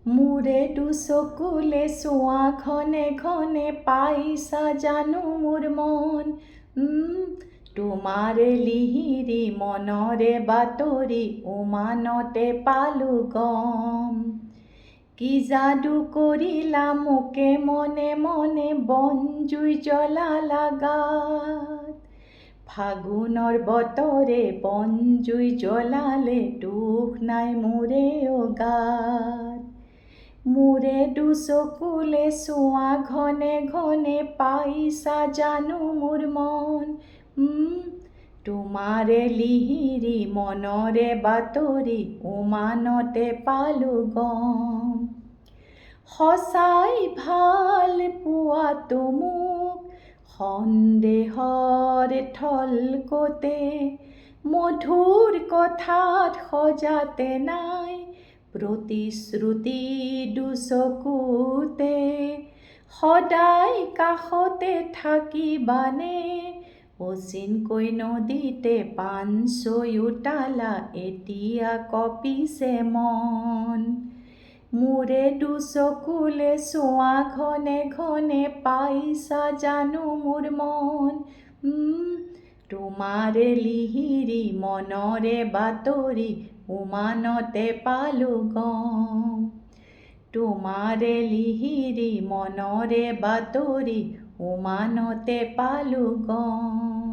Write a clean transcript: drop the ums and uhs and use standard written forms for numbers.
মোৰে দুচকুলে চোৱা ঘনে ঘনে পাইছা জানো মোৰ মন। তোমাৰে লিহিৰি মনৰে বাতৰি উমানতে পালো গম। কি যাদু কৰিলা মোকে মনে মনে বনজুই জ্বলালা গাত। ফাগুনৰ বতৰে বনজুই জ্বলালে দুখ নাই মোৰে গাত। মোৰে দুচকুলে চোৱা ঘনে ঘনে পাইছা জানো মোৰ মন। তোমাৰে লিহিৰি মনৰে বাতৰি উমানতে পালো গম। সঁচাই ভাল পোৱাতো মোক সন্দেহৰ থলকতে, মধুৰ কথাত সজাতে নাই প্ৰতিশ্ৰুতি দুচকুতে। সদায় কাষতে থাকিবানে অচিনকৈ নদীতে পানচৈ উতালা এতিয়া কঁপিছে মন। মোৰে দুচকুলে চোৱা ঘনে ঘনে পাইছা জানো মোৰ মন। তোমাৰে লিহিৰি মনৰে বাতৰি উমানতে পালো গম। তোমাৰে লিহিৰি মনৰে বাতৰি উমানতে পালো গম।